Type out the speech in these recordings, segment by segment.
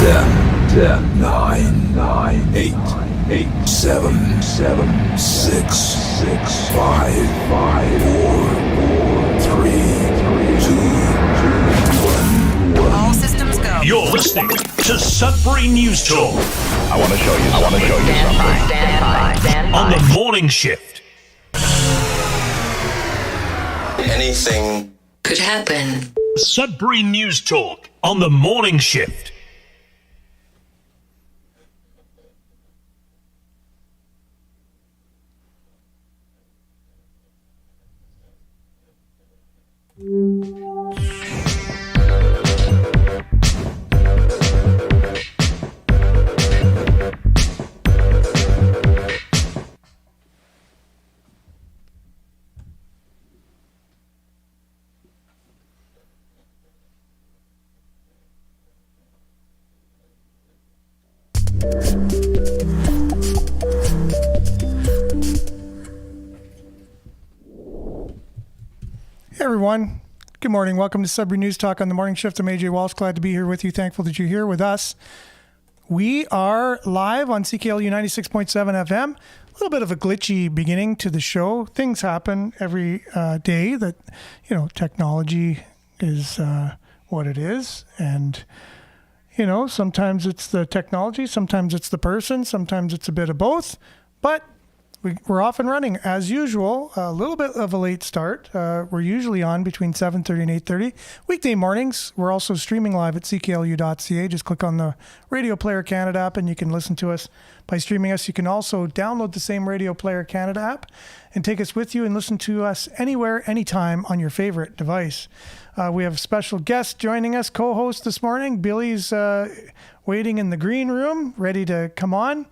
10, 9, 8, 7, 6, 5, 4, 3, 2, 1. All systems go. You're listening to Sudbury News Talk. I want to show you something. Stand by. On the morning shift. Anything Could happen. Sudbury News Talk on the morning shift. Hey everyone, good morning. Welcome to Sudbury News Talk on the morning shift. I'm AJ Walsh. Glad to be here with you. Thankful that you're here with us. We are live on CKLU 96.7 FM. A little bit of a glitchy beginning to the show. Things happen every day that, technology is what it is. And, sometimes it's the technology, sometimes it's the person, sometimes it's a bit of both. But we're off and running as usual. A little bit of a late start. We're usually on between 7:30 and 8:30 weekday mornings. We're also streaming live at cklu.ca. Just click on the Radio Player Canada app and you can listen to us by streaming us. You can also download the same Radio Player Canada app and take us with you and listen to us anywhere, anytime on your favorite device. We have a special guest joining us, co-host this morning. Billy's waiting in the green room, ready to come on.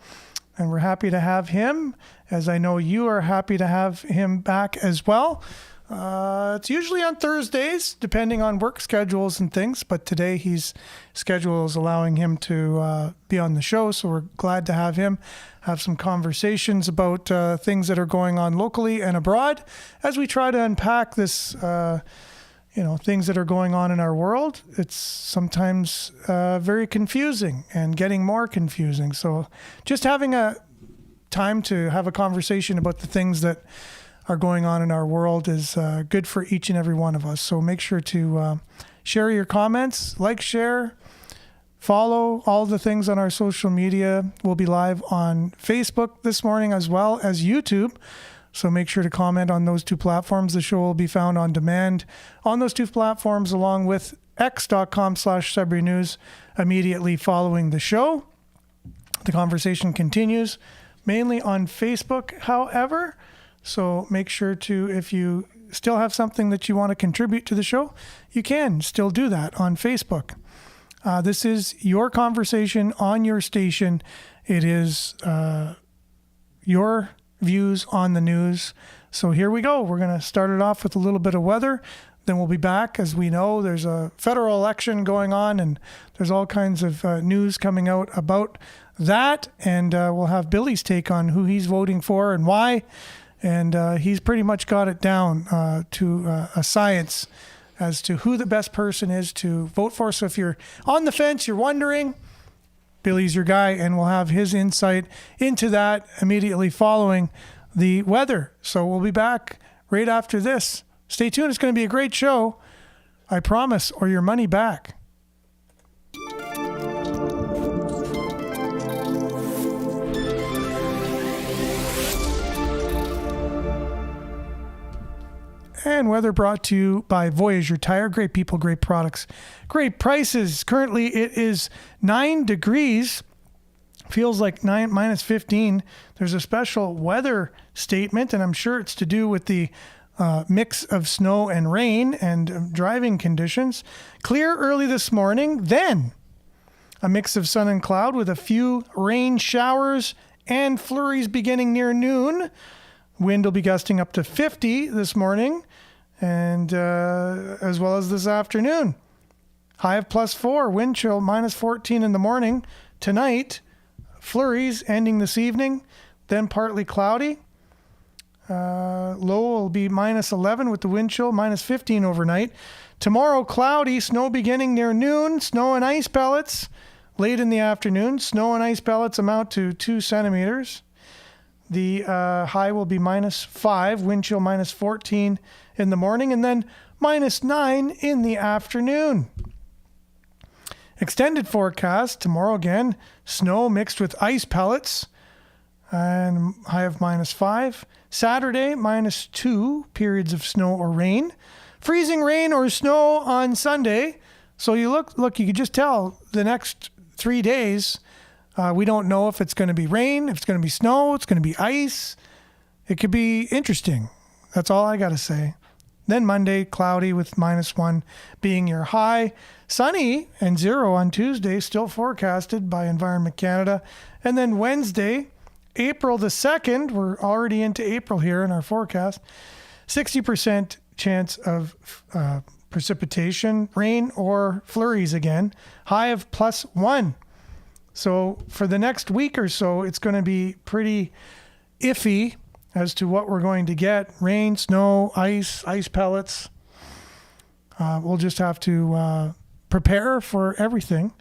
And we're happy to have him, as I know you are happy to have him back as well. It's usually on Thursdays, depending on work schedules and things, but today his schedule is allowing him to be on the show, so we're glad to have him have some conversations about things that are going on locally and abroad as we try to unpack this things that are going on in our world. It's sometimes very confusing and getting more confusing. So just having a time to have a conversation about the things that are going on in our world is good for each and every one of us. So make sure to share your comments, share, follow all the things on our social media. We'll be live on Facebook this morning as well as YouTube. So make sure to comment on those two platforms. The show will be found on demand on those two platforms, along with x.com/Sudbury News immediately following the show. The conversation continues mainly on Facebook, however. So make sure to, if you still have something that you want to contribute to the show, you can still do that on Facebook. This is your conversation on your station. It is your views on the news. So here we go. We're going to start it off with a little bit of weather. Then we'll be back. As we know, there's a federal election going on and there's all kinds of news coming out about that. And we'll have Billy's take on who he's voting for and why. And he's pretty much got it down to a science as to who the best person is to vote for. So if you're on the fence, you're wondering, Billy's your guy, and we'll have his insight into that immediately following the weather. So we'll be back right after this. Stay tuned. It's going to be a great show. I promise, or your money back. And weather brought to you by Voyager Tire. Great people, great products, great prices. Currently, it is 9 degrees. Feels like minus 15. There's a special weather statement, and I'm sure it's to do with the mix of snow and rain and driving conditions. Clear early this morning, then a mix of sun and cloud with a few rain showers and flurries beginning near noon. Wind will be gusting up to 50 this morning, and as well as this afternoon. High of +4, wind chill -14 in the morning. Tonight, flurries ending this evening, then partly cloudy. Low will be -11 with the wind chill, -15 overnight. Tomorrow, cloudy, snow beginning near noon, snow and ice pellets Late in the afternoon, snow and ice pellets amount to 2 centimeters. The high will be -5, wind chill -14 in the morning, and then -9 in the afternoon. Extended forecast tomorrow again, snow mixed with ice pellets, and high of -5. Saturday, -2, periods of snow or rain. Freezing rain or snow on Sunday. So you look, you can just tell the next 3 days, we don't know if it's going to be rain, if it's going to be snow, it's going to be ice. It could be interesting. That's all I got to say. Then Monday, cloudy with -1 being your high. Sunny and 0 on Tuesday, still forecasted by Environment Canada. And then Wednesday, April the 2nd, we're already into April here in our forecast, 60% chance of precipitation, rain or flurries again, high of +1. So for the next week or so, it's going to be pretty iffy as to what we're going to get. Rain, snow, ice pellets. We'll just have to prepare for everything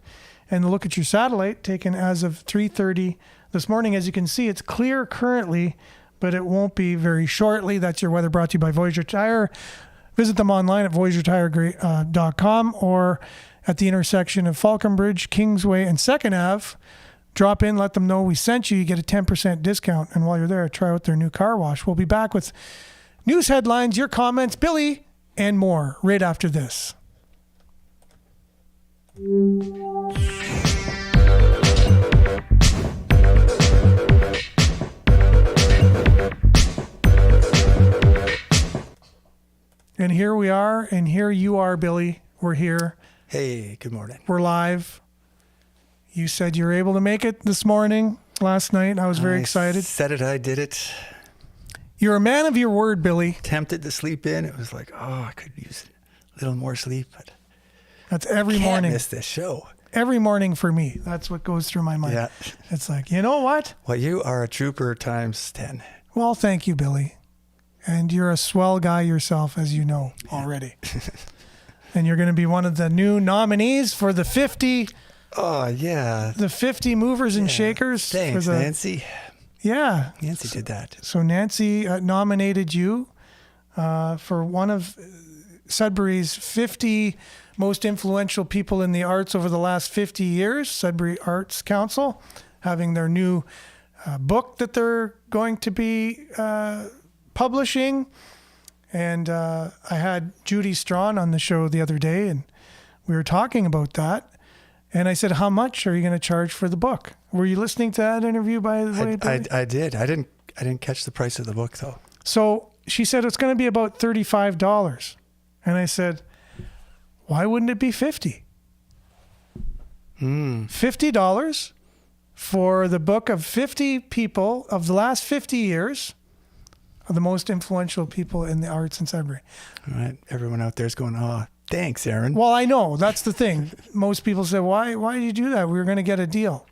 and look at your satellite taken as of 3:30 this morning. As you can see, it's clear currently, but it won't be very shortly. That's your weather brought to you by Voyager Tire. Visit them online at voyagertire.com or at the intersection of Falconbridge, Kingsway, and 2nd Ave. Drop in, let them know we sent you. You get a 10% discount. And while you're there, try out their new car wash. We'll be back with news headlines, your comments, Billy, and more right after this. And here we are, and here you are, Billy. We're here. Hey, good morning. We're live. You said you were able to make it this morning, last night. I was very excited. Said it, I did it. You're a man of your word, Billy. Tempted to sleep in. It was like, oh, I could use a little more sleep, but that's every can't morning. Miss this show. Every morning for me. That's what goes through my mind. Yeah. It's like, you know what? Well, you are a trooper times 10. Well, thank you, Billy. And you're a swell guy yourself, as you know already. And you're going to be one of the new nominees for the 50. Oh, yeah. The 50 movers and shakers. Thanks, Nancy. Yeah. Nancy did that. So Nancy nominated you for one of Sudbury's 50 most influential people in the arts over the last 50 years. Sudbury Arts Council having their new book that they're going to be publishing. And I had Judy Strawn on the show the other day, and we were talking about that. And I said, how much are you going to charge for the book? Were you listening to that interview, by the way? I did. I didn't catch the price of the book, though. So she said it's going to be about $35. And I said, why wouldn't it be $50? $50 for the book of 50 people of the last 50 years of the most influential people in the arts in Sudbury. All right. Everyone out there is going, oh, thanks, Aaron. Well, I know. That's the thing. Most people say, why did you do that? We were going to get a deal.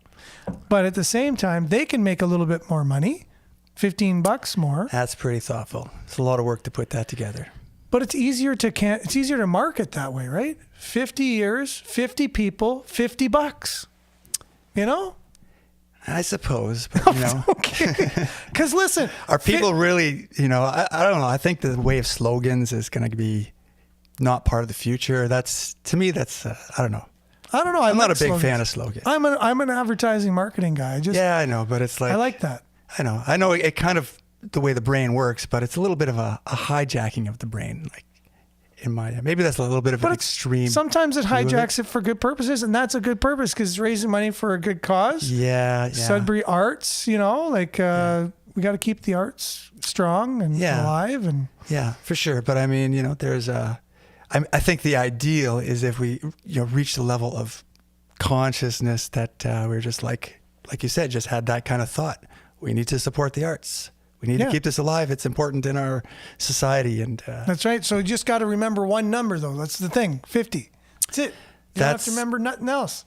But at the same time, they can make a little bit more money, $15 more. That's pretty thoughtful. It's a lot of work to put that together. But it's easier to market that way, right? 50 years, 50 people, $50. You know? I suppose, but you know. Okay. Because listen. Are people really, you know, I don't know. I think the way of slogans is going to be not part of the future. To me, that's, I don't know. I don't know. I'm not a big slogans. fan of slogans. I'm an advertising marketing guy. Yeah, I know, but it's like. I like that. I know it kind of the way the brain works, but it's a little bit of a hijacking of the brain. Like maybe that's a little bit of an extreme. Sometimes it hijacks it for good purposes, and that's a good purpose because it's raising money for a good cause. Yeah. Sudbury Arts, you know, like we got to keep the arts strong and alive. And yeah, for sure. But I mean, you know, there's I think the ideal is if we reach the level of consciousness that we're just like you said, just had that kind of thought. We need to support the arts. We need to keep this alive. It's important in our society. And that's right. So you just got to remember one number, though. That's the thing. 50. That's it. You don't have to remember nothing else.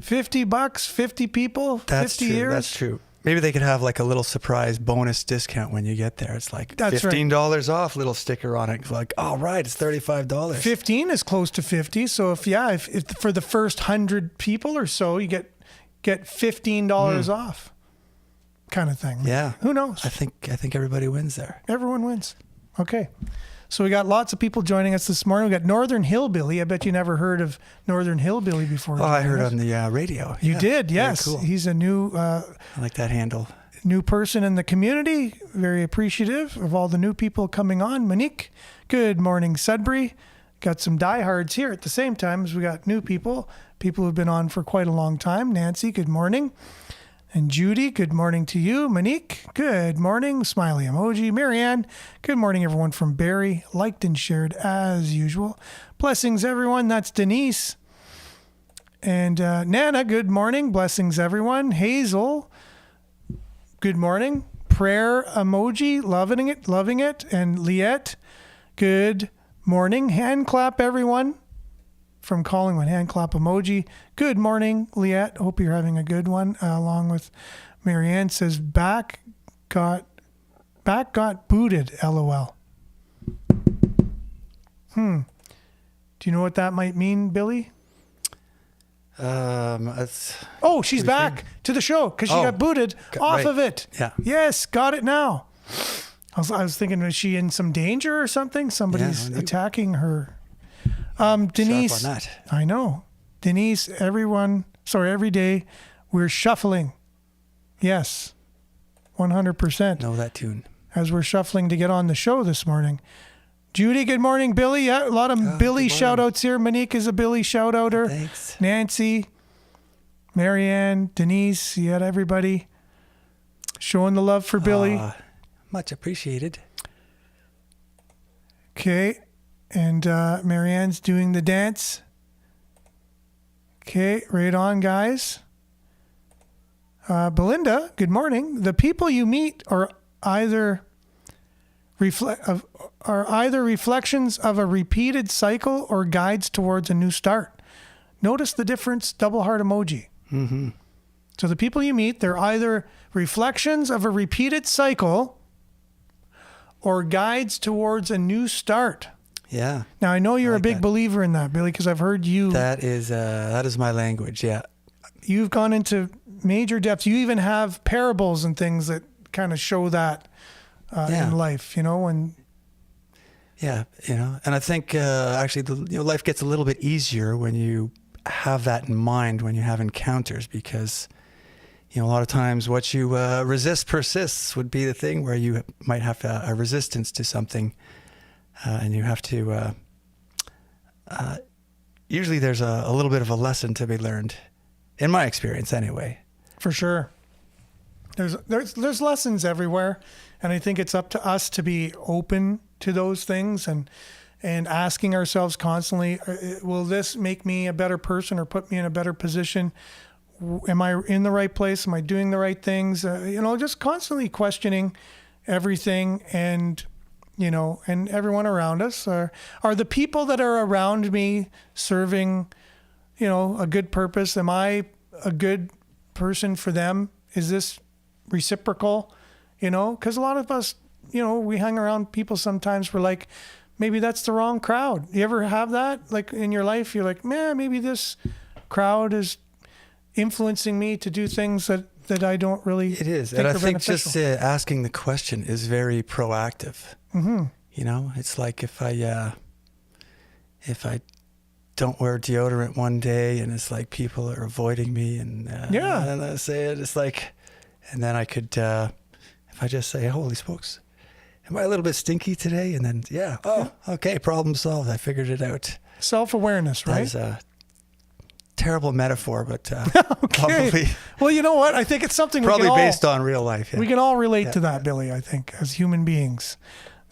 $50, 50 people, 50 years. That's true. Maybe they could have like a little surprise bonus discount when you get there. It's like That's right. $15 off, little sticker on it. It's like, oh, right, it's $35. 15 is close to 50. So if for the first 100 people or so, you get $15 off, kind of thing. Yeah. Who knows? I think everybody wins there. Everyone wins. Okay. So we got lots of people joining us this morning. We got Northern Hillbilly. I bet you never heard of Northern Hillbilly before. Oh, I heard on the radio. You Yeah, did, yes. very cool. He's a new I like that handle. new person in the community. Very appreciative of all the new people coming on. Monique, good morning, Sudbury. Got some diehards here at the same time as we got new people who've been on for quite a long time. Nancy, good morning. And Judy, good morning to you. Monique, good morning. Smiley emoji. Marianne, good morning, everyone from Barrie. Liked and shared as usual. Blessings, everyone. That's Denise. And Nana, good morning. Blessings, everyone. Hazel, good morning. Prayer emoji, loving it. And Liette, good morning. Hand clap, everyone. From Collingwood, hand clap emoji. Good morning, Liette. Hope you're having a good one. Along with Marianne says, back got booted, LOL. Do you know what that might mean, Billy? Oh, she's back to the show because she got booted off right. of it. Yeah. Yes, got it now. I was thinking, is she in some danger or something? Somebody's attacking her. Denise, Sharp on that. I know. Denise, every day we're shuffling. Yes, 100%. Know that tune. As we're shuffling to get on the show this morning. Judy, good morning. Billy, yeah, a lot of Billy shout outs here. Monique is a Billy shout outer. Thanks. Nancy, Marianne, Denise, you had everybody showing the love for Billy. Much appreciated. Okay. And Marianne's doing the dance. Okay, right on, guys. Belinda, good morning. The people you meet are either reflections of a repeated cycle or guides towards a new start. Notice the difference, double heart emoji. Mm-hmm. So the people you meet, they're either reflections of a repeated cycle or guides towards a new start. Yeah. Now, I know you're a big believer in that, Billy, because I've heard you. That is my language, yeah. You've gone into major depths. You even have parables and things that kind of show that in life, and yeah, and I think actually life gets a little bit easier when you have that in mind when you have encounters, because a lot of times what you resist persists would be the thing where you might have a resistance to something. And you have to, usually there's a little bit of a lesson to be learned, in my experience anyway. For sure. There's lessons everywhere. And I think it's up to us to be open to those things and asking ourselves constantly, will this make me a better person or put me in a better position? Am I in the right place? Am I doing the right things? Just constantly questioning everything and everyone around us. Are the people that are around me serving, a good purpose? Am I a good person for them? Is this reciprocal? Because a lot of us, we hang around people sometimes, we're like, maybe that's the wrong crowd. You ever have that? Like in your life, you're like, man, maybe this crowd is influencing me to do things that I don't really It is. think And I are think beneficial. just asking the question is very proactive. Mm-hmm. It's like if I don't wear deodorant one day and it's like people are avoiding me and I say it, it's like, and then I could, if I just say, holy smokes, am I a little bit stinky today? And then, okay, problem solved. I figured it out. Self-awareness, right? That's a terrible metaphor, but Okay. probably Well, you know what? I think it's something probably we can based on real life. Yeah. We can all relate to that, Billy, I think, as human beings.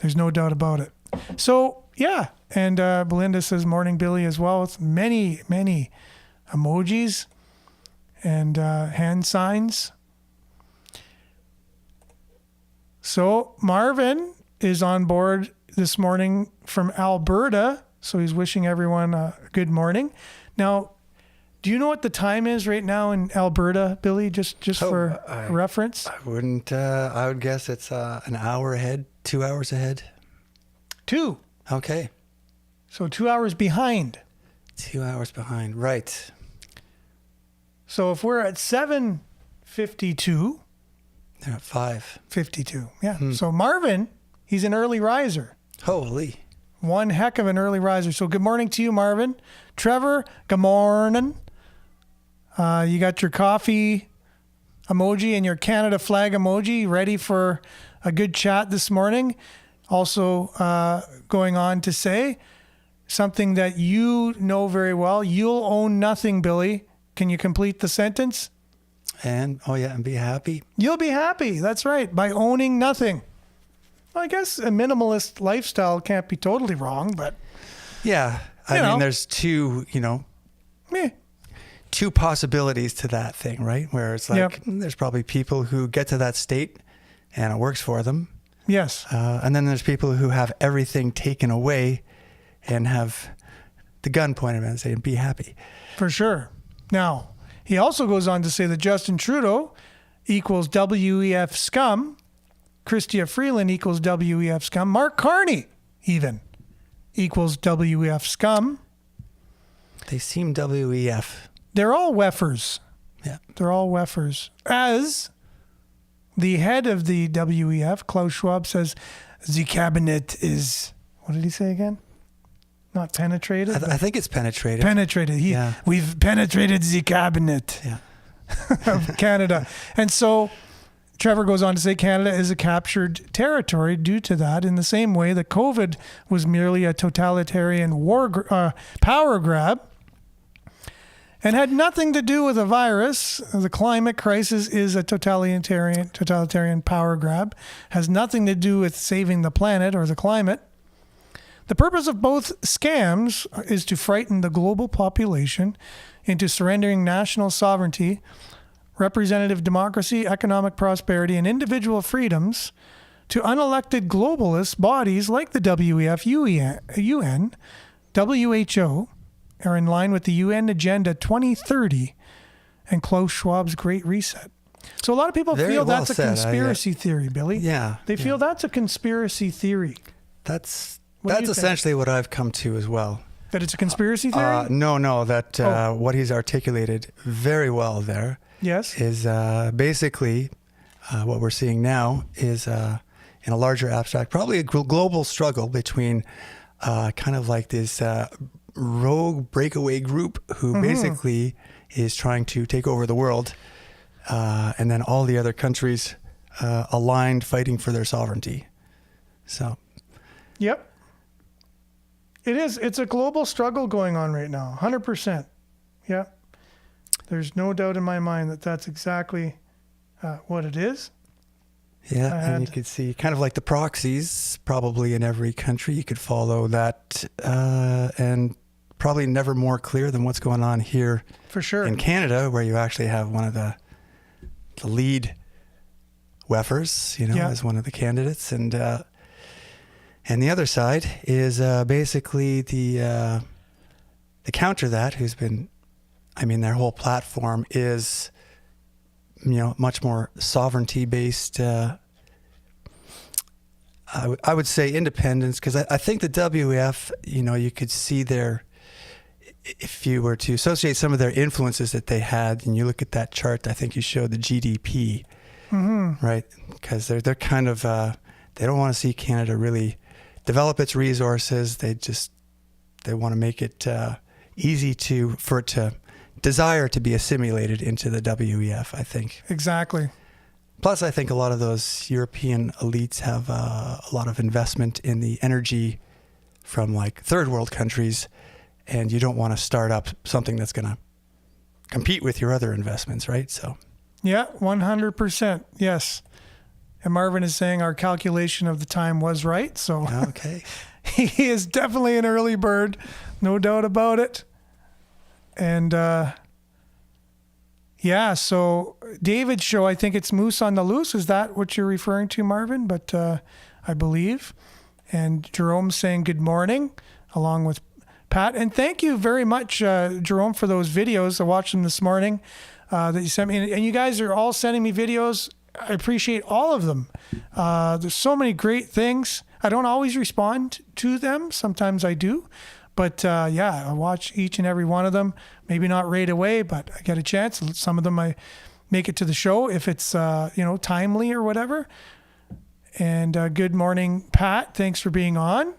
There's no doubt about it. So, yeah. And Belinda says, morning, Billy, as well. It's many, many emojis and hand signs. So, Marvin is on board this morning from Alberta. So, he's wishing everyone a good morning. Now, Do you know what the time is right now in Alberta, Billy? Just for reference. I wouldn't. I would guess it's an hour ahead, 2 hours ahead. 2. Okay. So 2 hours behind. 2 hours behind. Right. So if we're at 7:52. They're at 5:52. Yeah. So Marvin, he's an early riser. Holy. One heck of an early riser. So good morning to you, Marvin. Trevor, good morning. You got your coffee emoji and your Canada flag emoji ready for a good chat this morning. Also going on to say something that you know very well. You'll own nothing, Billy. Can you complete the sentence? And be happy. You'll be happy. That's right. By owning nothing. Well, I guess a minimalist lifestyle can't be totally wrong, but yeah. I mean, there's two possibilities to that thing, right? Where it's like, there's probably people who get to that state and it works for them. Yes. And then there's people who have everything taken away and have the gun pointed at them and saying, be happy. For sure. Now, he also goes on to say that Justin Trudeau equals WEF scum. Chrystia Freeland equals WEF scum. Mark Carney even equals WEF scum. They seem WEF. They're all weffers. Yeah. They're all weffers. As the head of the WEF, Klaus Schwab, says, the cabinet is, what did he say again? Not penetrated? I think it's penetrated. Penetrated. We've penetrated the cabinet of Canada. And so Trevor goes on to say Canada is a captured territory due to that, in the same way that COVID was merely a totalitarian power grab and had nothing to do with a virus. The climate crisis is a totalitarian power grab, has nothing to do with saving the planet or the climate. The purpose of both scams is to frighten the global population into surrendering national sovereignty, representative democracy, economic prosperity, and individual freedoms to unelected globalist bodies like the WEF, UN, WHO, are in line with the UN Agenda 2030 and Klaus Schwab's Great Reset. So a lot of people feel that's a conspiracy theory, Billy. Yeah. They feel that's a conspiracy theory. That's essentially what I've come to as well. That it's a conspiracy theory? No. That what he's articulated very well there. Yes. Is basically what we're seeing now is in a larger abstract, probably a global struggle between kind of like this rogue breakaway group who basically is trying to take over the world, and then all the other countries aligned fighting for their sovereignty. So. Yep. It is. It's a global struggle going on right now. 100%. Yeah. There's no doubt in my mind that that's exactly what it is. Yeah, and you could see kind of like the proxies probably in every country. You could follow that and probably never more clear than what's going on here for sure in Canada, where you actually have one of the lead wefers, as one of the candidates. And the other side is basically the counter that, who's been, their whole platform is, much more sovereignty-based. I would say independence, because I think the WEF, you could see if you were to associate some of their influences that they had, and you look at that chart, I think you showed the GDP, right? Because they're kind of, they don't want to see Canada really develop its resources. They want to make it easy for it to desire to be assimilated into the WEF, I think. Exactly. Plus, I think a lot of those European elites have a lot of investment in the energy from like third world countries, and you don't want to start up something that's going to compete with your other investments, right? So. Yeah, 100%. Yes. And Marvin is saying our calculation of the time was right. So okay. He is definitely an early bird, no doubt about it. And so David's show, I think it's Moose on the Loose. Is that what you're referring to, Marvin? But I believe. And Jerome's saying good morning, along with Pat. And thank you very much, Jerome, for those videos. I watched them this morning that you sent me. And you guys are all sending me videos. I appreciate all of them. There's so many great things. I don't always respond to them. Sometimes I do. But yeah, I watch each and every one of them. Maybe not right away, but I get a chance. Some of them I make it to the show if it's timely or whatever. And good morning, Pat. Thanks for being on.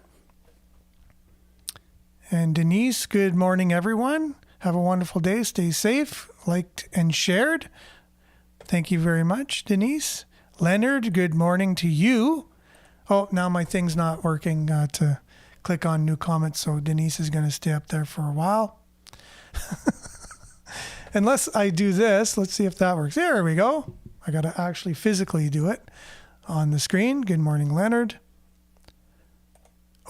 And Denise, good morning, everyone. Have a wonderful day. Stay safe, liked and shared. Thank you very much, Denise. Leonard, good morning to you. Oh, now my thing's not working to click on new comments, so Denise is going to stay up there for a while. Unless I do this, let's see if that works. There we go. I got to actually physically do it on the screen. Good morning, Leonard.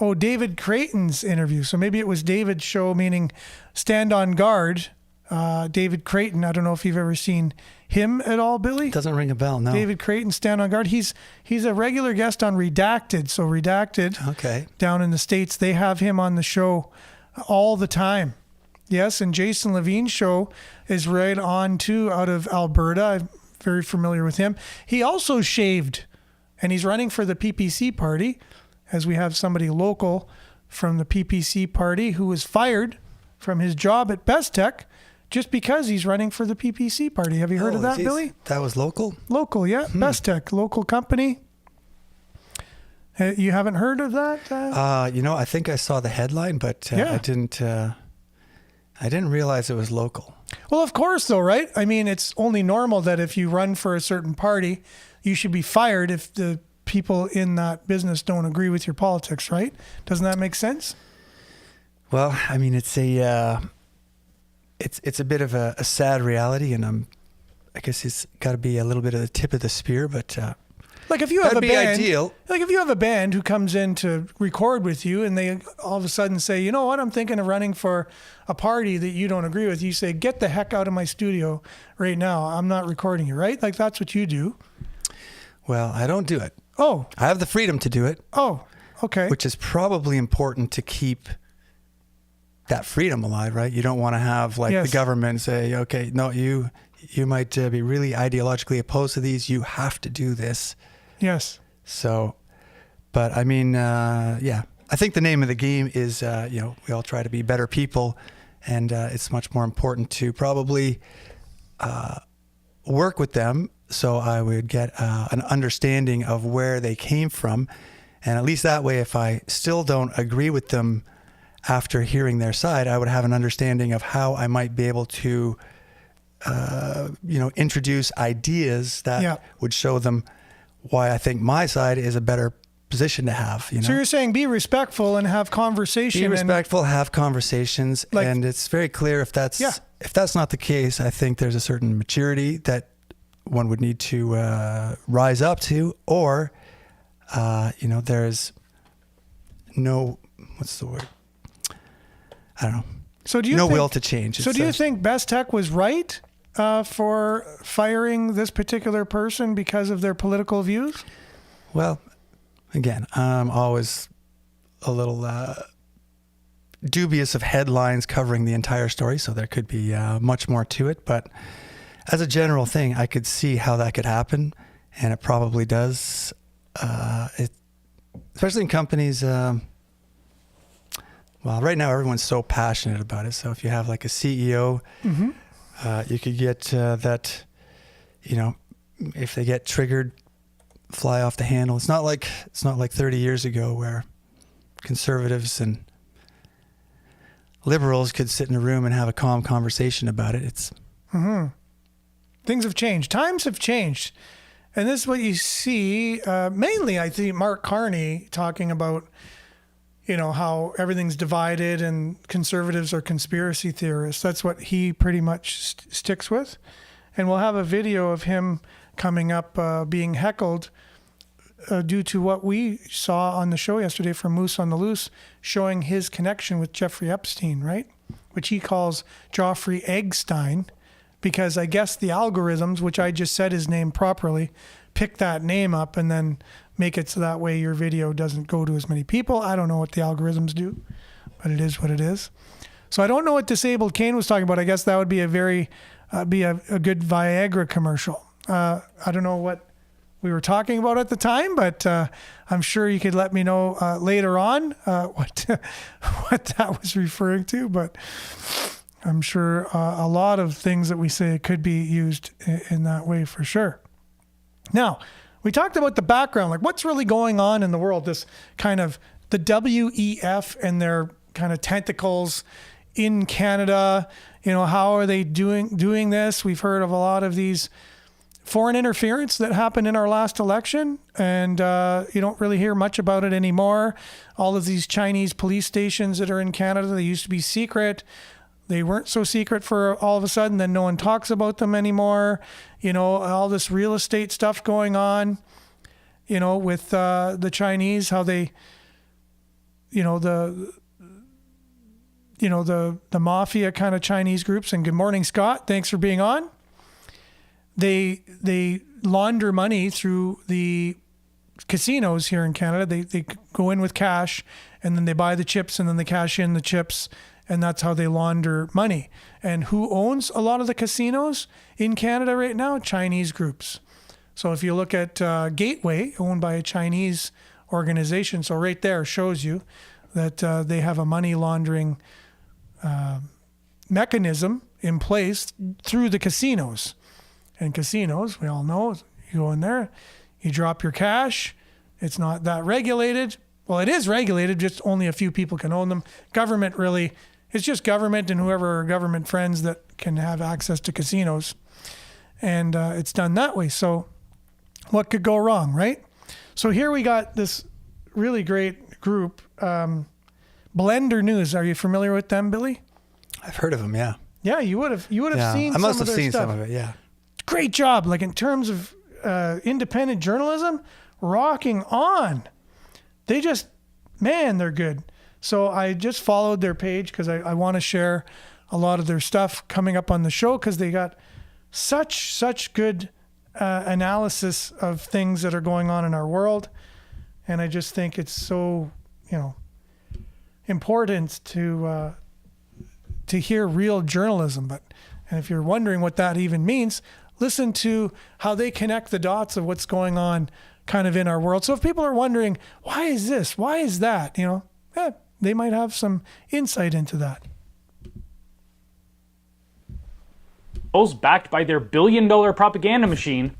Oh, David Creighton's interview. So maybe it was David's show, meaning Stand on Guard. David Creighton. I don't know if you've ever seen him at all, Billy. Doesn't ring a bell, no. David Creighton, Stand on Guard. He's a regular guest on Redacted. So Redacted, Okay. down in the States, they have him on the show all the time. Yes, and Jason Levine's show is right on too, out of Alberta. I'm very familiar with him. He also shaved, and he's running for the PPC party, as we have somebody local from the PPC party who was fired from his job at Best Tech just because he's running for the PPC party. Have you heard of that, geez. Billy? That was local? Local, yeah. Best Tech, local company. You haven't heard of that? I think I saw the headline, but Yeah. I didn't realize it was local. Well, of course, though, right? I mean, it's only normal that if you run for a certain party, you should be fired if the people in that business don't agree with your politics, right? Doesn't that make sense? Well, I mean, it's a bit of a sad reality, and I guess it's got to be a little bit of the tip of the spear, but like if you have that'd a be band, ideal. Like if you have a band who comes in to record with you, and they all of a sudden say, you know what, I'm thinking of running for a party that you don't agree with. You say, get the heck out of my studio right now. I'm not recording you, right? Like that's what you do. Well, I don't do it. Oh, I have the freedom to do it. oh, okay. Which is probably important to keep that freedom alive, right? You don't want to have Yes. the government say, okay, no, you might be really ideologically opposed to these. You have to do this. Yes. So, but I mean, yeah, I think the name of the game is, we all try to be better people, and it's much more important to probably work with them. So I would get an understanding of where they came from. And at least that way, if I still don't agree with them after hearing their side, I would have an understanding of how I might be able to, introduce ideas that would show them why I think my side is a better position to have. So you're saying be respectful and have conversation. Be respectful, have conversations, and it's very clear if that's not the case. I think there's a certain maturity that one would need to rise up to, or there's no, what's the word? I don't know. So do you no think, will to change? So do you think Best Tech was right for firing this particular person because of their political views? Well, again, I'm always a little dubious of headlines covering the entire story, so there could be much more to it. But as a general thing, I could see how that could happen, and it probably does. Especially in companies. Well, right now everyone's so passionate about it. So if you have like a CEO, you could get that. If they get triggered, fly off the handle. It's not like 30 years ago where conservatives and liberals could sit in a room and have a calm conversation about it. It's Things have changed. Times have changed. And this is what you see, mainly, I think, Mark Carney talking about, how everything's divided and conservatives are conspiracy theorists. That's what he pretty much sticks with. And we'll have a video of him coming up being heckled due to what we saw on the show yesterday from Moose on the Loose, showing his connection with Jeffrey Epstein, right? Which he calls Joffrey Eggstein, because I guess the algorithms, which I just said his name properly, pick that name up and then make it so that way your video doesn't go to as many people. I don't know what the algorithms do, but it is what it is. So I don't know what Disabled Kane was talking about. I guess that would be a very, be a good Viagra commercial. I don't know what we were talking about at the time, but I'm sure you could let me know later on what that was referring to. But I'm sure a lot of things that we say could be used in that way for sure. Now, we talked about the background, like what's really going on in the world, this kind of the WEF and their kind of tentacles in Canada. You know, how are they doing this? We've heard of a lot of these foreign interference that happened in our last election, and you don't really hear much about it anymore. All of these Chinese police stations that are in Canada, they used to be secret. They weren't so secret for all of a sudden, then no one talks about them anymore. You know, all this real estate stuff going on, you know, with the Chinese, how they, the mafia kind of Chinese groups. And good morning, Scott. Thanks for being on. They launder money through the casinos here in Canada. They go in with cash, and then they buy the chips, and then they cash in the chips, and that's how they launder money. And who owns a lot of the casinos in Canada right now? Chinese groups. So if you look at Gateway, owned by a Chinese organization, so right there shows you that they have a money laundering mechanism in place through the casinos. And casinos, we all know, you go in there, you drop your cash. It's not that regulated. Well, it is regulated, just only a few people can own them. Government really, it's just government and whoever are government friends that can have access to casinos. And it's done that way. So what could go wrong, right? So here we got this really great group, Blender News. Are you familiar with them, Billy? I've heard of them, yeah. Yeah, you would have seen. I must some have of their seen stuff. some of it, yeah. Great job. Like in terms of independent journalism, rocking on. They just, man, they're good. So I just followed their page because I want to share a lot of their stuff coming up on the show, because they got such good analysis of things that are going on in our world. And I just think it's so, important to hear real journalism. And if you're wondering what that even means, listen to how they connect the dots of what's going on kind of in our world. So if people are wondering, why is this? Why is that? They might have some insight into that. Backed by their billion-dollar propaganda machine,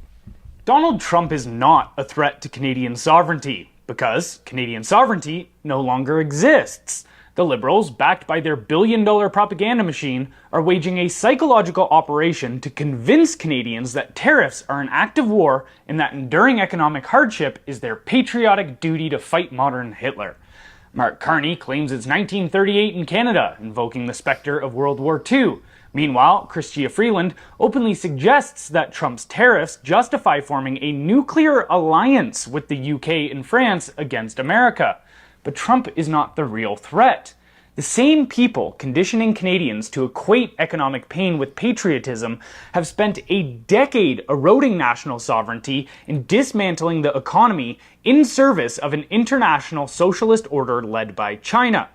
Donald Trump is not a threat to Canadian sovereignty, because Canadian sovereignty no longer exists. The Liberals, backed by their billion-dollar propaganda machine, are waging a psychological operation to convince Canadians that tariffs are an act of war and that enduring economic hardship is their patriotic duty to fight modern Hitler. Mark Carney claims it's 1938 in Canada, invoking the specter of World War II. Meanwhile, Chrystia Freeland openly suggests that Trump's tariffs justify forming a nuclear alliance with the UK and France against America. But Trump is not the real threat. The same people conditioning Canadians to equate economic pain with patriotism have spent a decade eroding national sovereignty and dismantling the economy in service of an international socialist order led by China.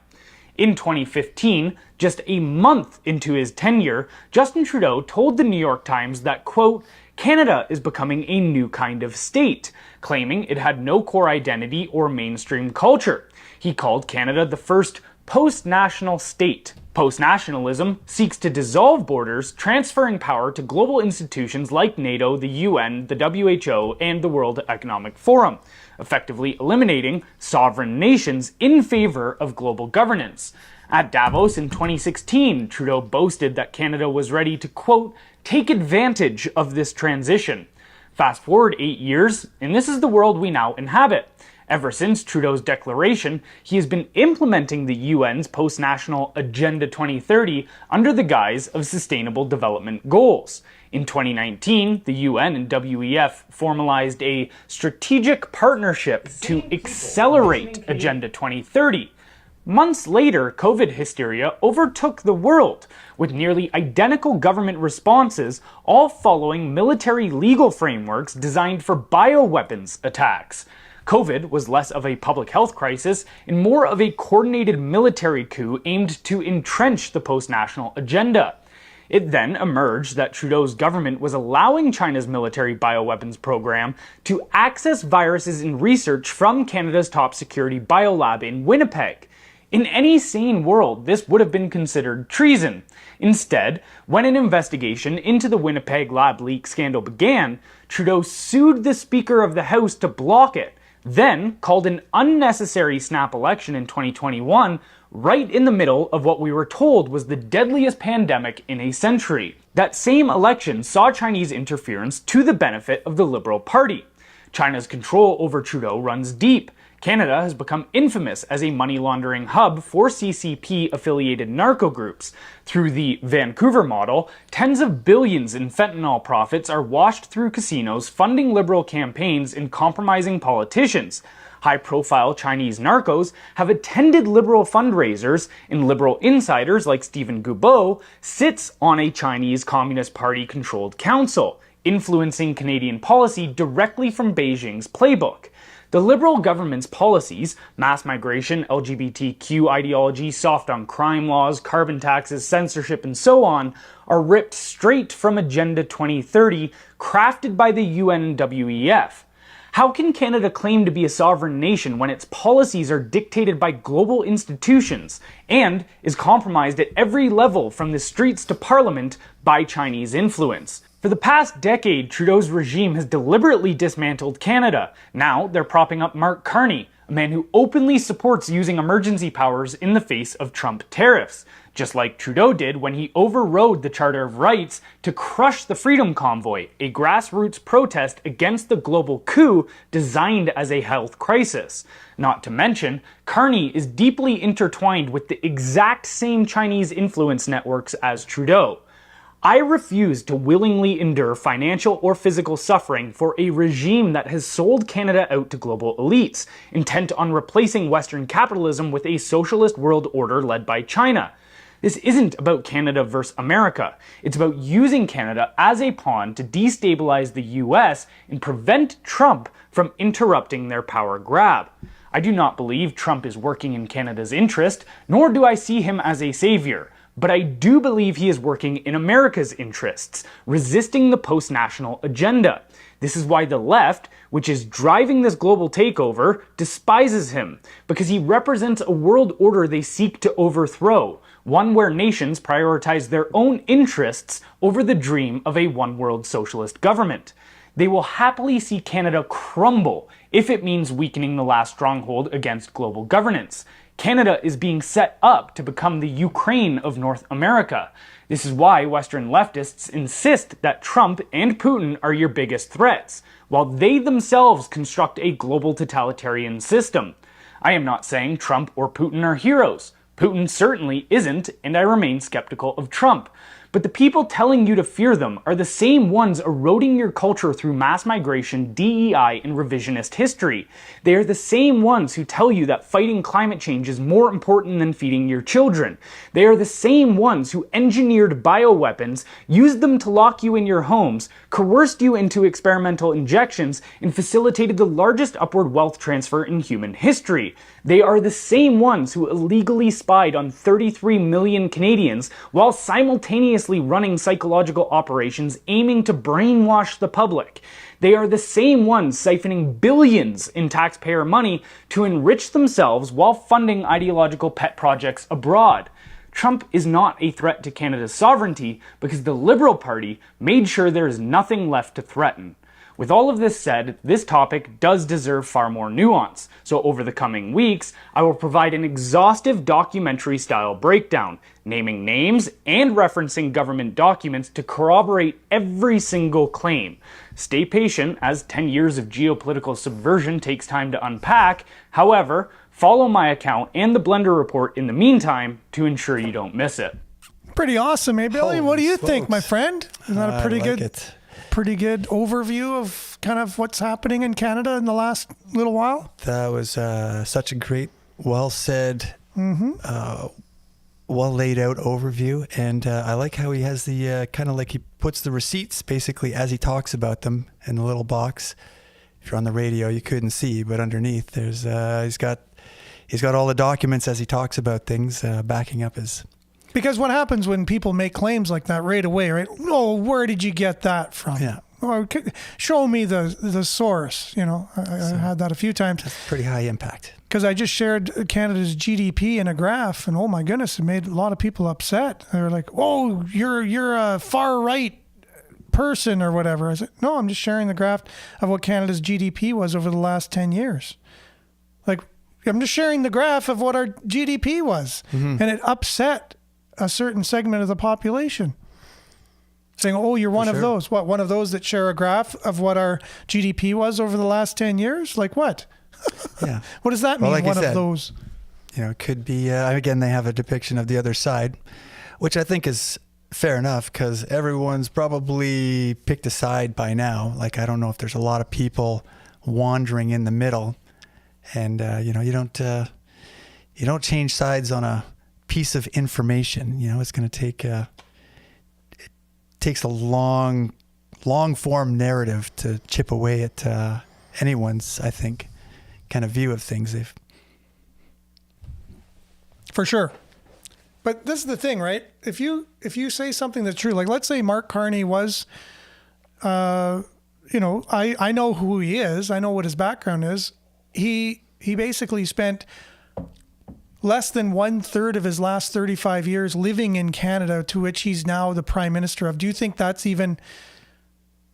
In 2015, just a month into his tenure, Justin Trudeau told the New York Times that, quote, Canada is becoming a new kind of state, claiming it had no core identity or mainstream culture. He called Canada the first post-national state. Post-nationalism seeks to dissolve borders, transferring power to global institutions like NATO, the UN, the WHO, and the World Economic Forum, effectively eliminating sovereign nations in favor of global governance. At Davos in 2016, Trudeau boasted that Canada was ready to, quote, take advantage of this transition. Fast forward 8 years, and this is the world we now inhabit. Ever since Trudeau's declaration, he has been implementing the UN's post-national Agenda 2030 under the guise of Sustainable Development Goals. In 2019, the UN and WEF formalized a strategic partnership to accelerate Agenda 2030. Months later, COVID hysteria overtook the world, with nearly identical government responses, all following military legal frameworks designed for bioweapons attacks. COVID was less of a public health crisis and more of a coordinated military coup aimed to entrench the post-national agenda. It then emerged that Trudeau's government was allowing China's military bioweapons program to access viruses in research from Canada's top security biolab in Winnipeg. In any sane world, this would have been considered treason. Instead, when an investigation into the Winnipeg lab leak scandal began, Trudeau sued the Speaker of the House to block it, then called an unnecessary snap election in 2021, right in the middle of what we were told was the deadliest pandemic in a century. That same election saw Chinese interference to the benefit of the Liberal Party. China's control over Trudeau runs deep. Canada has become infamous as a money laundering hub for CCP-affiliated narco groups. Through the Vancouver model, tens of billions in fentanyl profits are washed through casinos funding Liberal campaigns and compromising politicians. High-profile Chinese narcos have attended Liberal fundraisers, and Liberal insiders like Stephen Guilbeault sits on a Chinese Communist Party-controlled council, influencing Canadian policy directly from Beijing's playbook. The Liberal government's policies, mass migration, LGBTQ ideology, soft on crime laws, carbon taxes, censorship, and so on, are ripped straight from Agenda 2030, crafted by the UN and WEF. How can Canada claim to be a sovereign nation when its policies are dictated by global institutions and is compromised at every level from the streets to parliament by Chinese influence? For the past decade, Trudeau's regime has deliberately dismantled Canada. Now they're propping up Mark Carney, a man who openly supports using emergency powers in the face of Trump tariffs, just like Trudeau did when he overrode the Charter of Rights to crush the Freedom Convoy, a grassroots protest against the global coup designed as a health crisis. Not to mention, Carney is deeply intertwined with the exact same Chinese influence networks as Trudeau. I refuse to willingly endure financial or physical suffering for a regime that has sold Canada out to global elites, intent on replacing Western capitalism with a socialist world order led by China. This isn't about Canada versus America. It's about using Canada as a pawn to destabilize the US and prevent Trump from interrupting their power grab. I do not believe Trump is working in Canada's interest, nor do I see him as a savior. But I do believe he is working in America's interests, resisting the post-national agenda. This is why the left, which is driving this global takeover, despises him, because he represents a world order they seek to overthrow, one where nations prioritize their own interests over the dream of a one-world socialist government. They will happily see Canada crumble if it means weakening the last stronghold against global governance. Canada is being set up to become the Ukraine of North America. This is why Western leftists insist that Trump and Putin are your biggest threats, while they themselves construct a global totalitarian system. I am not saying Trump or Putin are heroes. Putin certainly isn't, and I remain skeptical of Trump. But the people telling you to fear them are the same ones eroding your culture through mass migration, DEI, and revisionist history. They are the same ones who tell you that fighting climate change is more important than feeding your children. They are the same ones who engineered bioweapons, used them to lock you in your homes, coerced you into experimental injections, and facilitated the largest upward wealth transfer in human history. They are the same ones who illegally spied on 33 million Canadians while simultaneously running psychological operations aiming to brainwash the public. They are the same ones siphoning billions in taxpayer money to enrich themselves while funding ideological pet projects abroad. Trump is not a threat to Canada's sovereignty because the Liberal Party made sure there is nothing left to threaten. With all of this said, this topic does deserve far more nuance, so over the coming weeks, I will provide an exhaustive documentary-style breakdown, naming names and referencing government documents to corroborate every single claim. Stay patient, as 10 years of geopolitical subversion takes time to unpack. However, follow my account and the Blender Report in the meantime to ensure you don't miss it. Pretty awesome, eh, Billy? What do you think, smokes. my friend? Isn't that a pretty good... It. Pretty good overview of kind of what's happening in Canada in the last little while. That was such a great, well said, well laid out overview. And I like how he has the kind of like he puts the receipts basically as he talks about them in the little box. if you're on the radio, you couldn't see, but underneath there's he's got all the documents as he talks about things backing up his. Because what happens when people make claims like that right away, right? Oh, where did you get that from? Yeah. Or show me the source. You know, I had that a few times. That's pretty high impact. Because I just shared Canada's GDP in a graph, and oh my goodness, it made a lot of people upset. They're like, "Oh, you're a far right person or whatever." I said, "No, I'm just sharing the graph of what Canada's GDP was over the last 10 years. Like, I'm just sharing the graph of what our GDP was, and it upset a certain segment of the population." Saying, "Oh, you're one of those. What? One of those that share a graph of what our GDP was over the last 10 years? Like what?" Yeah. What does that mean? Like one I said, of those. You know, it could be, again, they have a depiction of the other side, which I think is fair enough because everyone's probably picked a side by now. Like, I don't know if there's a lot of people wandering in the middle, and, you know, you don't change sides on a piece of information. You know, it's going to take, it takes a long form narrative to chip away at anyone's, I think, kind of view of things. For sure. But this is the thing, right? If you say something that's true, like let's say Mark Carney was, you know, I know who he is. I know what his background is. He basically spent less than 1/3 of his last 35 years living in Canada, to which he's now the prime minister of. Do you think that's even,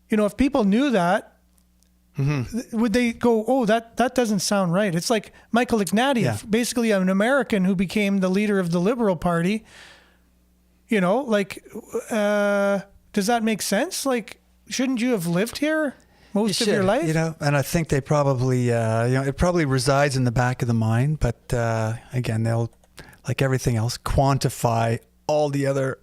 you know, if people knew that, would they go, "Oh, that doesn't sound right"? It's like Michael Ignatieff, basically an American who became the leader of the Liberal Party. You know, like, does that make sense? Like, shouldn't you have lived here most of your life? You know, and I think they probably, you know, it probably resides in the back of the mind. But again, they'll, like everything else, quantify all the other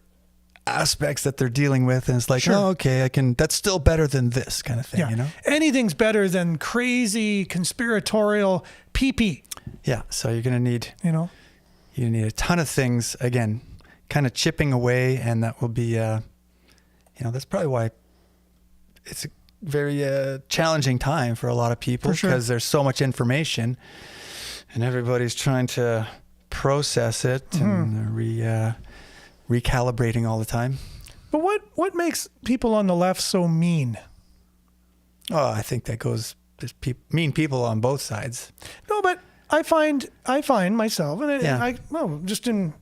aspects that they're dealing with, and it's like, oh, okay, that's still better than this kind of thing. You know, anything's better than crazy conspiratorial pee-pee. Yeah, so you're gonna need, you need a ton of things, again, kind of chipping away, and that will be, you know, that's probably why it's a very challenging time for a lot of people, because there's so much information, and everybody's trying to process it and recalibrating all the time. But what makes people on the left so mean? Oh, I think that goes, there's mean people on both sides. No, but I find myself, and just in,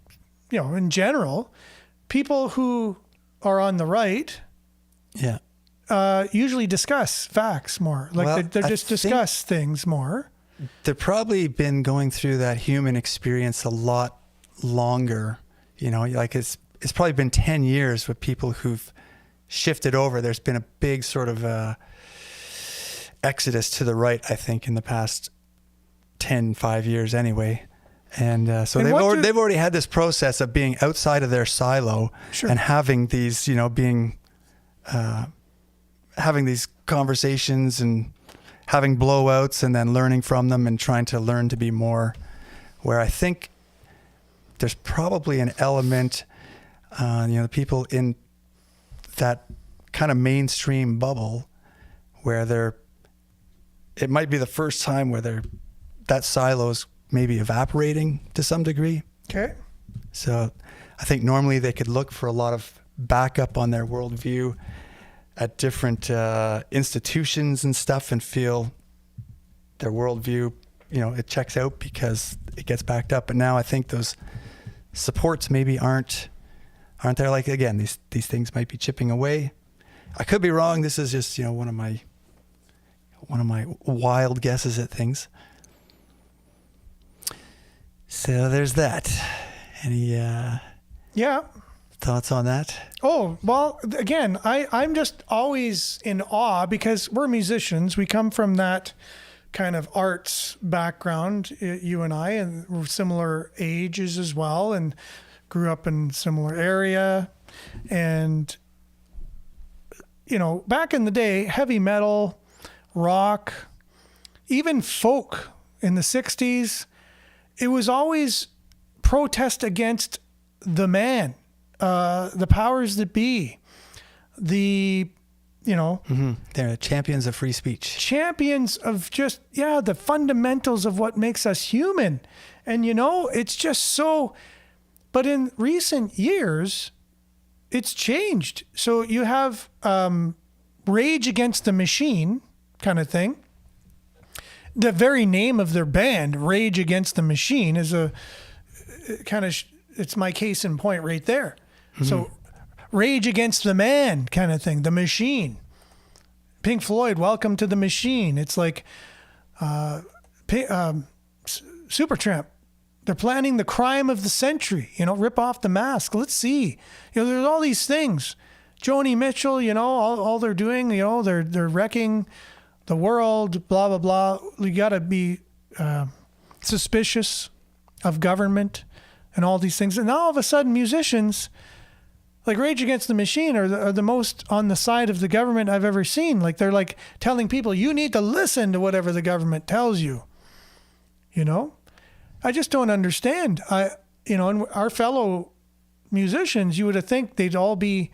you know, in general, people who are on the right, usually discuss facts more. Like they just discuss things more. They've probably been going through that human experience a lot longer. You know, like it's probably been 10 years with people who've shifted over. There's been a big sort of exodus to the right, I think, in the past 5 years anyway. And so they've already had this process of being outside of their silo and having these, you know, having these conversations and having blowouts and then learning from them and trying to learn to be more, where I think there's probably an element, you know, the people in that kind of mainstream bubble where it might be the first time where that silo's maybe evaporating to some degree. Okay. So I think normally they could look for a lot of backup on their worldview at different institutions and stuff and feel their worldview, you know, it checks out because it gets backed up. But now I think those supports maybe aren't there. Like, again, these things might be chipping away. I could be wrong. This is just, you know, one of my wild guesses at things. So there's that. Any thoughts on that? Oh, well, again, I'm just always in awe because we're musicians. We come from that kind of arts background, you and I, and we're similar ages as well, and grew up in similar area. And, you know, back in the day, heavy metal, rock, even folk in the 60s, it was always protest against the man, the powers that be, the They're champions of free speech. champions of just, the fundamentals of what makes us human. And, it's just so, but in recent years, it's changed. So you have Rage Against the Machine kind of thing. The very name of their band, Rage Against the Machine, is a kind of, it's my case in point right there. So Rage Against the Man kind of thing, the Machine. Pink Floyd, Welcome to the Machine. It's like Supertramp. They're planning the crime of the century, rip off the mask. Let's see. There's all these things. Joni Mitchell, all they're doing, they're wrecking the world, blah, blah, blah. You got to be suspicious of government and all these things. And now all of a sudden musicians like Rage Against the Machine are the most on the side of the government I've ever seen. Like they're like telling people, you need to listen to whatever the government tells you. I just don't understand. And our fellow musicians, you would have think they'd all be,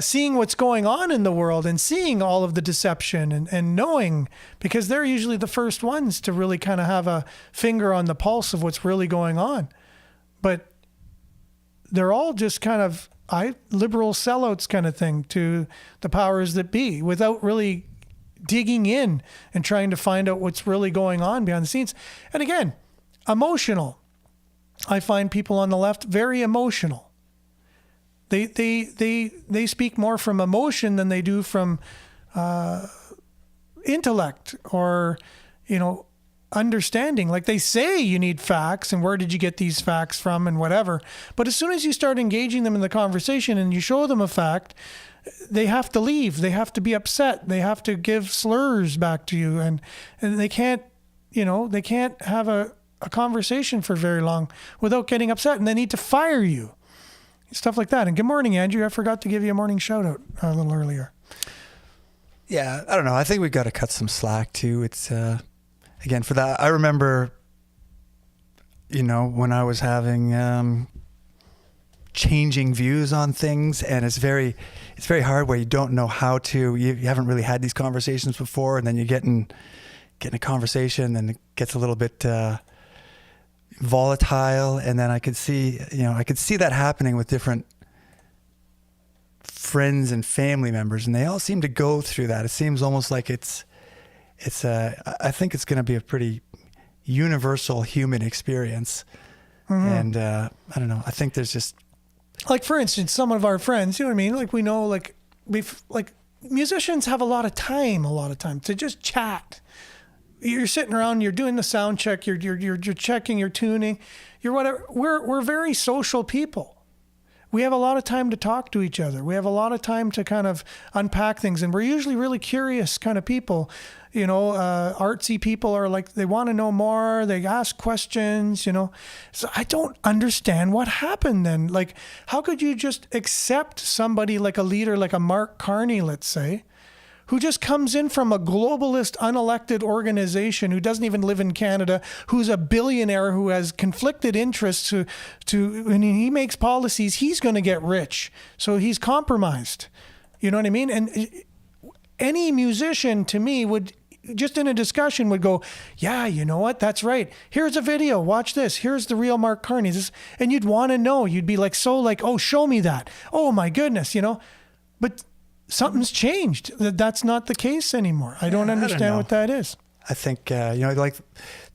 seeing what's going on in the world and seeing all of the deception and knowing, because they're usually the first ones to really kind of have a finger on the pulse of what's really going on. But they're all just kind of liberal sellouts kind of thing to the powers that be without really digging in and trying to find out what's really going on behind the scenes. And again, emotional. I find people on the left very emotional. They speak more from emotion than they do from intellect or, understanding. Like they say you need facts and where did you get these facts from and whatever. But as soon as you start engaging them in the conversation and you show them a fact, they have to leave. They have to be upset. They have to give slurs back to you. And they can't, they can't have a conversation for very long without getting upset, and they need to fire you. Stuff like that. And good morning, Andrew. I forgot to give you a morning shout out a little earlier. Yeah, I don't know. I think we've got to cut some slack too. It's, again, for that, I remember, when I was having changing views on things, and it's very hard where you don't know how to, you haven't really had these conversations before, and then you get in a conversation and it gets a little bit volatile. And then I could see that happening with different friends and family members, and they all seem to go through that. It seems almost like I think it's going to be a pretty universal human experience. And I don't know. I think there's just, like, for instance, some of our friends, like we know, like musicians have a lot of time to just chat. You're sitting around, you're doing the sound check, you're checking, you're tuning, you're whatever. We're very social people. We have a lot of time to talk to each other. We have a lot of time to kind of unpack things, and we're usually really curious kind of people. Artsy people are like, they want to know more. They ask questions, So I don't understand what happened then. Like, how could you just accept somebody like a leader, like a Mark Carney, let's say, who just comes in from a globalist, unelected organization, who doesn't even live in Canada, who's a billionaire, who has conflicted interests when he makes policies, he's going to get rich. So he's compromised. You know what I mean? And any musician, to me, would just in a discussion would go, yeah, you know what? That's right. Here's a video. Watch this. Here's the real Mark Carney. And you'd want to know. You'd be like, oh, show me that. Oh my goodness, But something's changed. That's not the case anymore. I don't understand what that is. I think, like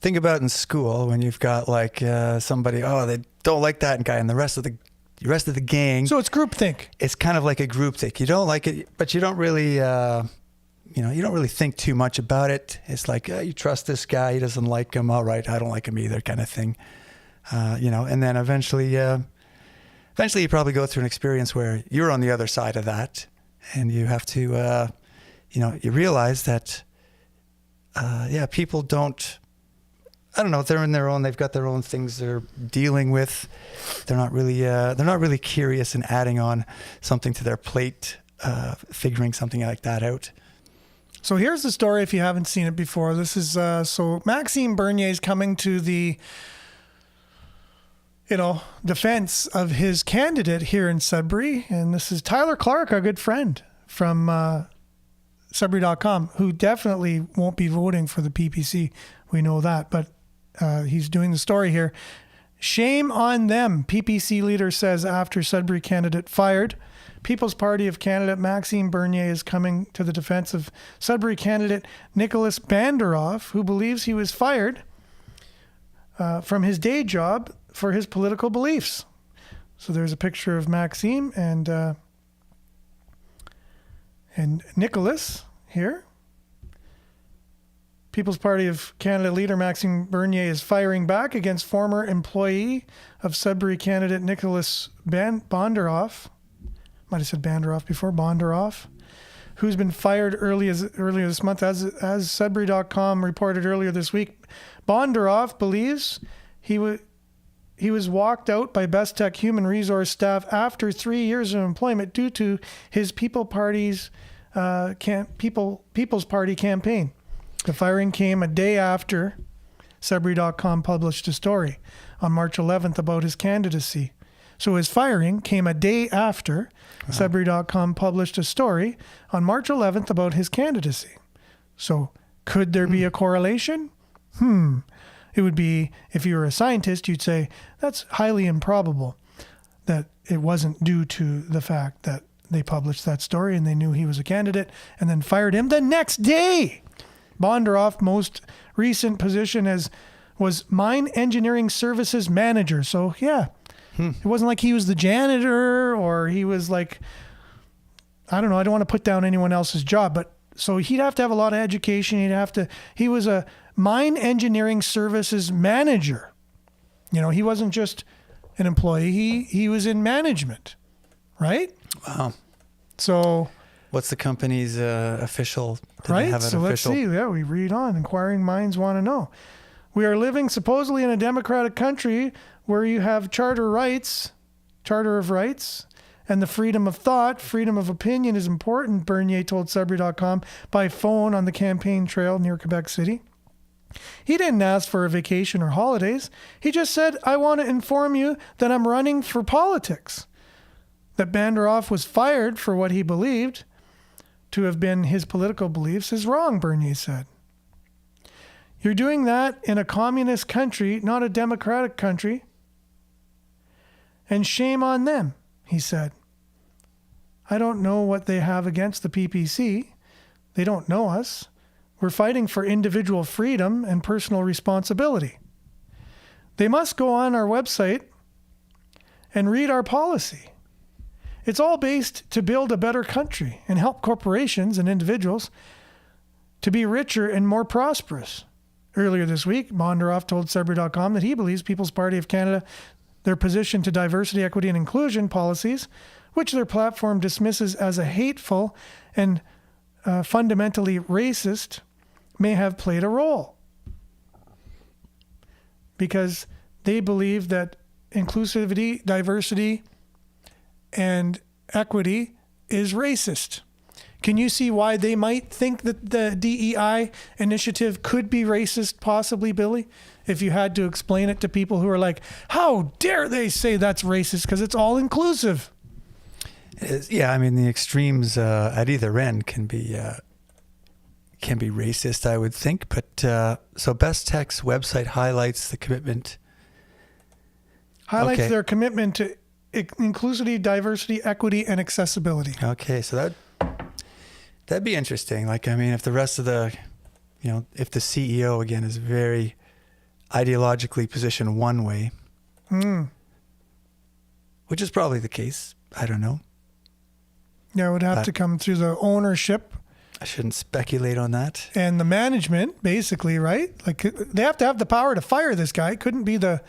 think about in school when you've got like somebody, they don't like that guy, and the rest of the gang. So it's groupthink. It's kind of like a groupthink. You don't like it, but you don't really, you don't really think too much about it. It's like, you trust this guy. He doesn't like him. All right. I don't like him either, kind of thing. And then eventually you probably go through an experience where you're on the other side of that, and you have to, you realize that, people don't, I don't know, they're in their own, they've got their own things they're dealing with. They're not really curious and adding on something to their plate, figuring something like that out. So here's the story if you haven't seen it before. This is, so Maxime Bernier's coming to the defense of his candidate here in Sudbury. And this is Tyler Clark, our good friend from Sudbury.com, who definitely won't be voting for the PPC. We know that, but he's doing the story here. Shame on them, PPC leader says after Sudbury candidate fired. People's Party of Canada Maxime Bernier is coming to the defense of Sudbury candidate Nicholas Banderoff, who believes he was fired from his day job for his political beliefs. So there's a picture of Maxime and Nicholas here. People's Party of Canada leader Maxime Bernier is firing back against former employee of Sudbury candidate Nicholas Banderoff. Might have said Banderoff before, Banderoff, who's been fired earlier this month. As Sudbury.com reported earlier this week, Banderoff believes he was walked out by Best Tech human resource staff after 3 years of employment due to his People's Party campaign. The firing came a day after Sudbury.com published a story on March 11th about his candidacy. So his firing came a day after Sudbury.com published a story on March 11th about his candidacy. So could there be a correlation? It would be, if you were a scientist, you'd say that's highly improbable that it wasn't due to the fact that they published that story and they knew he was a candidate and then fired him the next day. Banderoff's most recent position was mine engineering services manager. So yeah, it wasn't like he was the janitor or he was like, I don't know. I don't want to put down anyone else's job, but so he'd have to have a lot of education. He was a mine engineering services manager. He wasn't just an employee. He was in management, right? Wow. So what's the company's official? Right. So let's see. Yeah, we read on. Inquiring minds want to know. We are living supposedly in a democratic country where you have charter of rights, and the freedom of thought, freedom of opinion is important, Bernier told Sudbury.com by phone on the campaign trail near Quebec City. He didn't ask for a vacation or holidays. He just said, I want to inform you that I'm running for politics. That Banderoff was fired for what he believed to have been his political beliefs is wrong, Bernier said. You're doing that in a communist country, not a democratic country. And shame on them, he said. I don't know what they have against the PPC. They don't know us. We're fighting for individual freedom and personal responsibility. They must go on our website and read our policy. It's all based to build a better country and help corporations and individuals to be richer and more prosperous. Earlier this week, Banderoff told Sudbury.com that he believes People's Party of Canada, their position to diversity, equity, and inclusion policies, which their platform dismisses as a hateful and fundamentally racist, may have played a role. Because they believe that inclusivity, diversity, and equity is racist. Can you see why they might think that the DEI initiative could be racist, possibly, Billy? If you had to explain it to people who are like, how dare they say that's racist? Because it's all inclusive. Yeah, I mean, the extremes at either end can be racist, I would think. But so Best Tech's website highlights the commitment. Their commitment to inclusivity, diversity, equity, and accessibility. Okay, so that'd be interesting. Like, I mean, if the rest of the, if the CEO again is very ideologically positioned one way, which is probably the case. I don't know. Yeah, it would have to come through the ownership. I shouldn't speculate on that. And the management, basically, right? Like, they have to have the power to fire this guy. It couldn't be the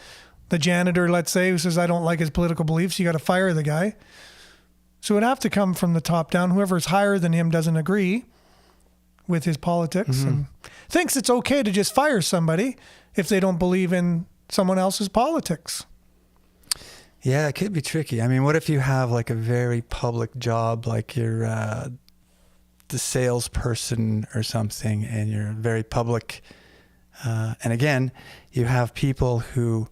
janitor, let's say, who says, I don't like his political beliefs. You got to fire the guy. So it would have to come from the top down. Whoever's higher than him doesn't agree with his politics and thinks it's okay to just fire somebody if they don't believe in someone else's politics. Yeah, it could be tricky. I mean, what if you have like a very public job, like you're the salesperson or something, and you're very public. And again, you have people who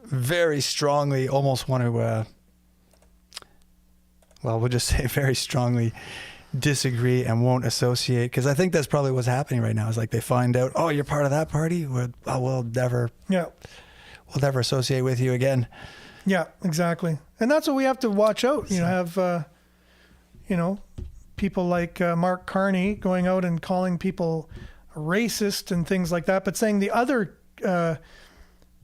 very strongly almost want to, well, we'll just say very strongly disagree and won't associate, because I think that's probably what's happening right now. Is like they find out, oh, you're part of that party, we'll never associate with you again. Yeah, exactly. And that's what we have to watch out. You know, have people like Mark Carney going out and calling people racist and things like that, but saying the other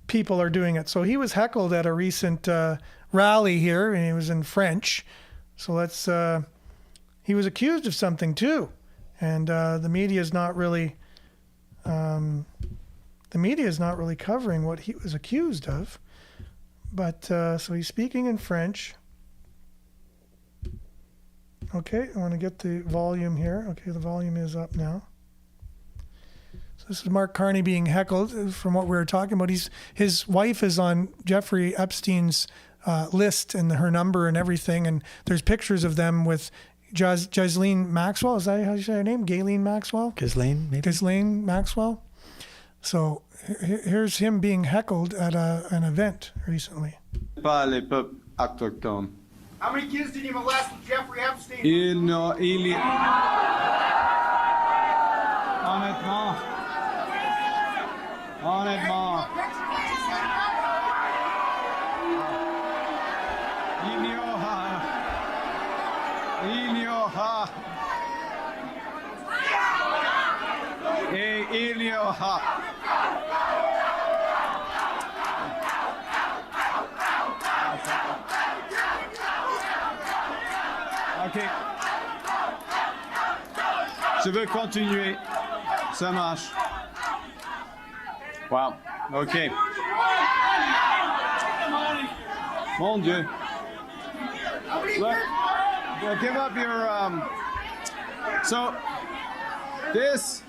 people are doing it. So he was heckled at a recent rally here, and he was in French. So let's. He was accused of something too, and the media is not really. The media is not really covering what he was accused of. But so he's speaking in French. Okay, I want to get the volume here. Okay, the volume is up now. So this is Mark Carney being heckled from what we were talking about. His wife is on Jeffrey Epstein's list and her number and everything. And there's pictures of them with Ghislaine Maxwell. Is that how you say her name? Ghislaine Maxwell? Ghislaine, maybe? Ghislaine Maxwell. So here's him being heckled at an event recently. Pas les peuples autochtones. How many kids did you molest with Jeffrey Epstein? Honnêtement. Il y aura. Ok. Je veux continuer. Ça marche. Wow. Ok. Mon Dieu. Look, well, give up your so this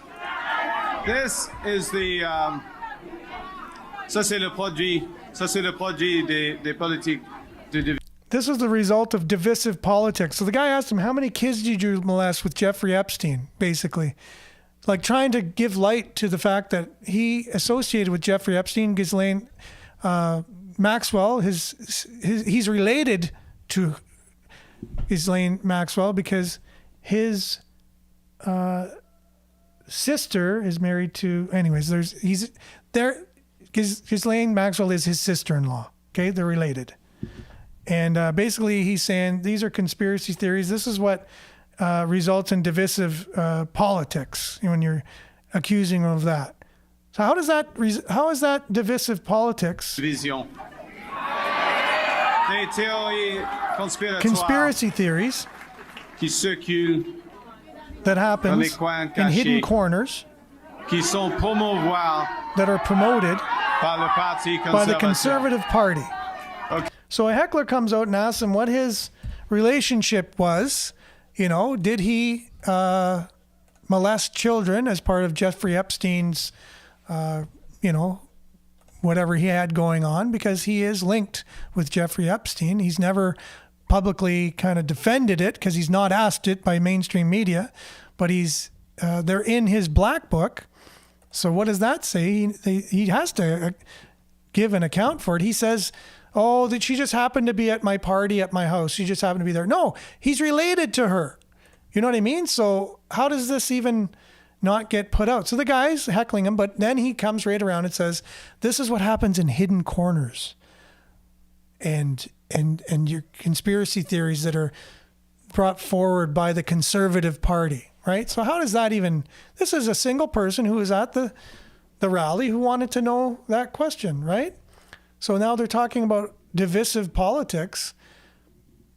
is the ça c'est le produit des politiques de This is the result of divisive politics. So the guy asked him, how many kids did you molest with Jeffrey Epstein, basically? Like trying to give light to the fact that he associated with Jeffrey Epstein, Ghislaine Maxwell. He's related to Ghislaine Maxwell because his sister is married to... Anyways, Ghislaine Maxwell is his sister-in-law. Okay, they're related. And basically, he's saying these are conspiracy theories. This is what results in divisive politics when you're accusing them of that. So how is that divisive politics? Vision. Des théories conspiratoires. Conspiracy theories qui circulent that happens in hidden corners qui sont promouvoir that are promoted par le Parti by the Conservative Party. Okay. So a heckler comes out and asks him what his relationship was. You know, did he molest children as part of Jeffrey Epstein's, whatever he had going on? Because he is linked with Jeffrey Epstein. He's never publicly kind of defended it because he's not asked it by mainstream media, but they're in his black book. So what does that say? He has to give an account for it. He says, oh, that she just happened to be at my party at my house. She just happened to be there. No, he's related to her. You know what I mean? So how does this even not get put out? So the guy's heckling him, but then he comes right around and says, this is what happens in hidden corners. And your conspiracy theories that are brought forward by the Conservative Party, right? So how does that even... This is a single person who was at the rally who wanted to know that question, right? So now they're talking about divisive politics.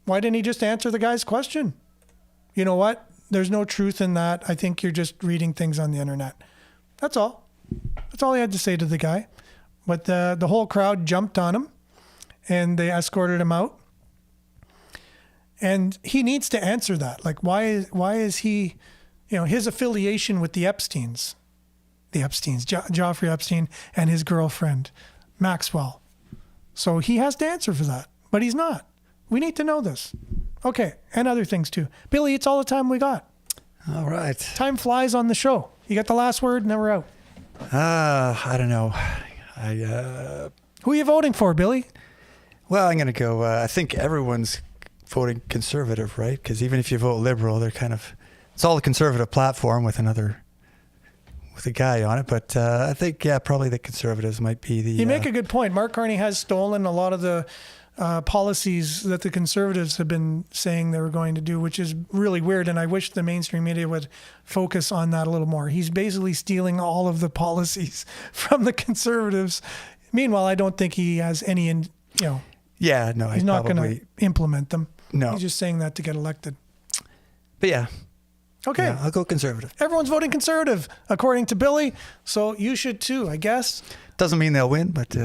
Why didn't he just answer the guy's question? You know what? There's no truth in that. I think you're just reading things on the internet. That's all. That's all he had to say to the guy. But the whole crowd jumped on him and they escorted him out. And he needs to answer that. Like, why is he, his affiliation with the Epsteins, Joffrey Epstein and his girlfriend, Maxwell. So he has to answer for that, but he's not. We need to know this. Okay, and other things too. Billy, it's all the time we got. All right. Time flies on the show. You got the last word, and then we're out. I don't know. Who are you voting for, Billy? Well, I'm going to go. I think everyone's voting conservative, right? Because even if you vote Liberal, they're kind of it's all a conservative platform with a guy on it. But I think probably the Conservatives might be the. You make a good point. Mark Carney has stolen a lot of the policies that the Conservatives have been saying they were going to do, which is really weird. And I wish the mainstream media would focus on that a little more. He's basically stealing all of the policies from the Conservatives. Meanwhile, I don't think he has any, Yeah, no, he's not going to implement them. No. He's just saying that to get elected. But yeah. Okay. Yeah, I'll go Conservative. Everyone's voting Conservative, according to Billy. So you should too, I guess. Doesn't mean they'll win, but...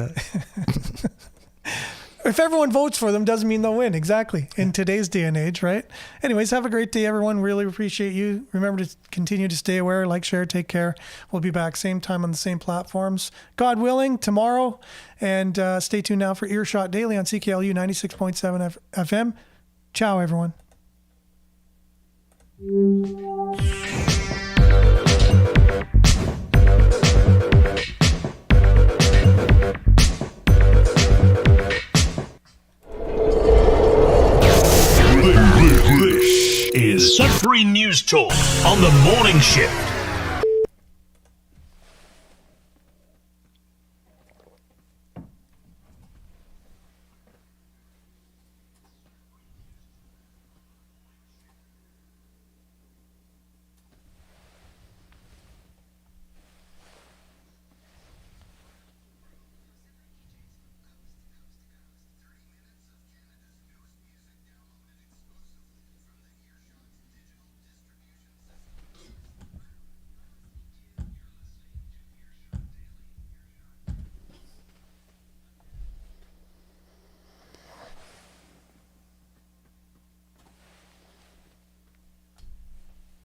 If everyone votes for them, doesn't mean they'll win. Exactly. In today's day and age, right? Anyways, have a great day, everyone. Really appreciate you. Remember to continue to stay aware, like, share, take care. We'll be back same time on the same platforms. God willing, tomorrow. And stay tuned now for Earshot Daily on CKLU 96.7 FM. Ciao, everyone. This is Sudbury News Talk on the morning shift.